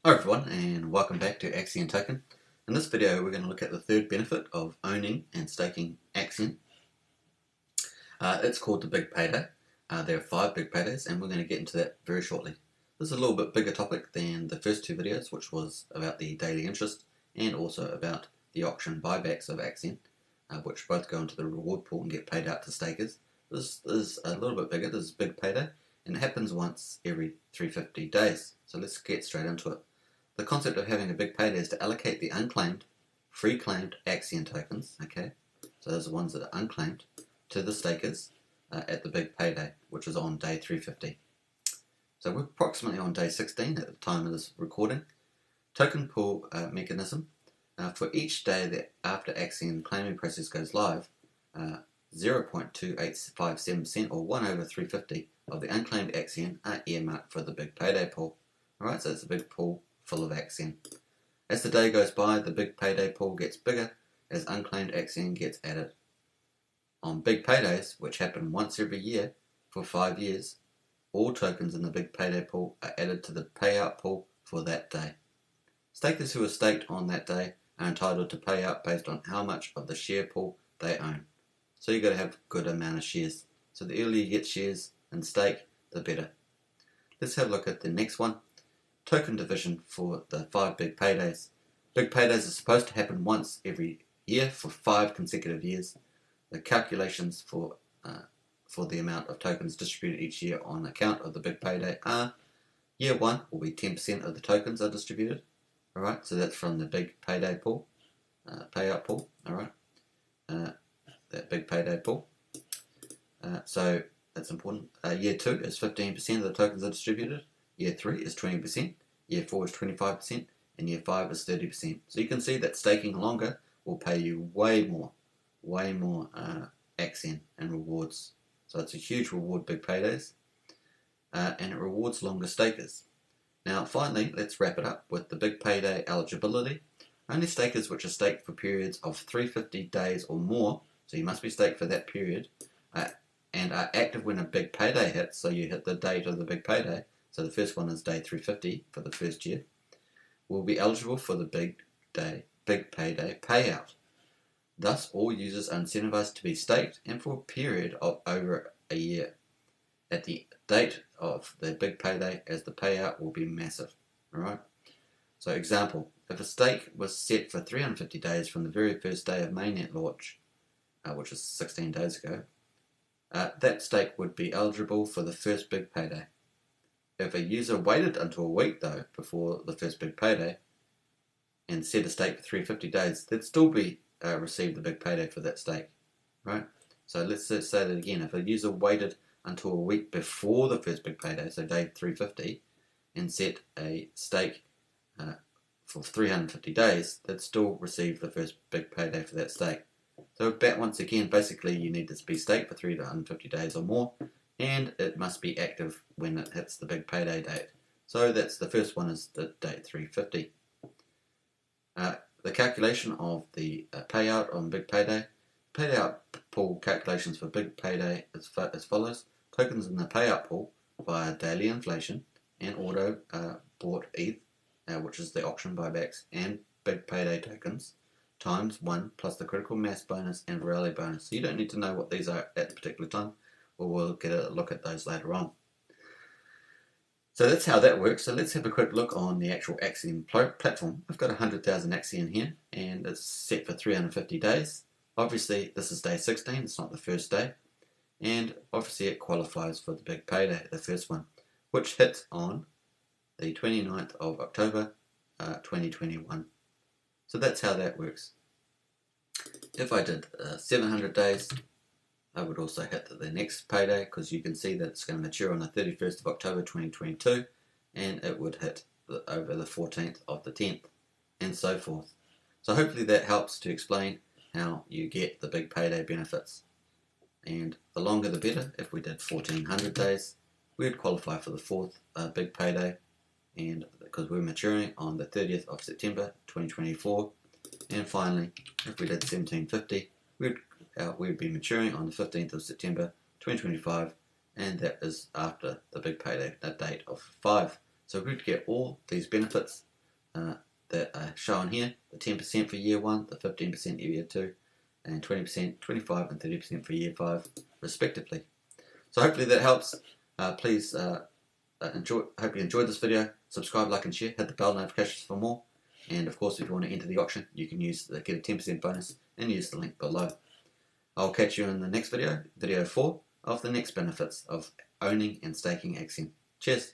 Hi everyone, and welcome back to Axion Token. In this video we're going to look at the third benefit of owning and staking Axion. It's called the Big Payday. There are 5 big paydays and we're going to get into that very shortly. This is a little bit bigger topic than the first 2 videos, which was about the daily interest and also about the auction buybacks of Axion, which both go into the reward pool and get paid out to stakers. This is a little bit bigger. This is Big Payday and it happens once every 350 days. So let's get straight into it. The concept of having a big payday is to allocate the unclaimed, free-claimed Axion tokens, okay, so those are the ones that are unclaimed, to the stakers at the big payday, which is on day 350. So we're approximately on day 16 at the time of this recording. Token pool mechanism. For each day that after Axion claiming process goes live, 0.2857% or 1 over 350 of the unclaimed Axion are earmarked for the big payday pool. Alright, so it's a big pool full of Axion. As the day goes by, the big payday pool gets bigger as unclaimed Axion gets added. On big paydays, which happen once every year for 5 years, all tokens in the big payday pool are added to the payout pool for that day. Stakers who are staked on that day are entitled to pay out based on how much of the share pool they own. So you've got to have a good amount of shares. So the earlier you get shares and stake, the better. Let's have a look at the next one. Token division for the 5 big paydays. Big paydays are supposed to happen once every year for 5 consecutive years. The calculations for the amount of tokens distributed each year on account of the big payday are: year 1 will be 10% of the tokens are distributed. Alright, so that's from the big payday pool, payout pool. Alright, that big payday pool. So that's important. Year 2 is 15% of the tokens are distributed. Year 3 is 20%, Year 4 is 25%, and Year 5 is 30%. So you can see that staking longer will pay you way more Axion and rewards. So it's a huge reward, big paydays, and it rewards longer stakers. Now finally, let's wrap it up with the big payday eligibility. Only stakers which are staked for periods of 350 days or more, so you must be staked for that period, and are active when a big payday hits, so you hit the date of the big payday, so the first one is day 350 for the first year, will be eligible for the big payday payout. Thus, all users are incentivized to be staked and for a period of over a year at the date of the big payday, as the payout will be massive. Alright? So example, if a stake was set for 350 days from the very first day of mainnet launch, which is 16 days ago, that stake would be eligible for the first big payday. If a user waited until a week though before the first big payday and set a stake for 350 days, they'd still be receive the big payday for that stake, right? So let's say that again. If a user waited until a week before the first big payday, so day 350, and set a stake for 350 days, they'd still receive the first big payday for that stake. So once again, basically you need to be staked for 350 days or more, and it must be active when it hits the big payday date. So that's the first one, is the date 350. The calculation of the payout on big payday. Payout pool calculations for big payday as follows. Tokens in the payout pool via daily inflation and auto bought ETH, which is the auction buybacks, and big payday tokens, times 1 plus the critical mass bonus and virality bonus. So you don't need to know what these are at the particular time. We'll get a look at those later on. So that's how that works. So let's have a quick look on the actual Axion platform. I've got 100,000 Axion here, and it's set for 350 days. Obviously, this is day 16. It's not the first day. And obviously, it qualifies for the big payday, the first one, which hits on the 29th of October 2021. So that's how that works. If I did 700 days, I would also hit the next payday, because you can see that it's going to mature on the 31st of October 2022, and it would hit over the 14th of the 10th, and so forth. So hopefully that helps to explain how you get the big payday benefits. And the longer the better. If we did 1400 days, we would qualify for the 4th big payday, and because we're maturing on the 30th of September 2024. And finally, if we did 1750, we'd be maturing on the 15th of September 2025, and that is after the big payday, that date of 5. So we'd get all these benefits that are shown here, the 10% for year 1, the 15% for year 2, and 20%, 25% and 30% for year 5, respectively. So hopefully that helps. Please hope you enjoyed this video. Subscribe, like and share. Hit the bell notifications for more. And of course, if you want to enter the auction, you can get a 10% bonus and use the link below. I'll catch you in the next video, video 4, of the next benefits of owning and staking Axion. Cheers!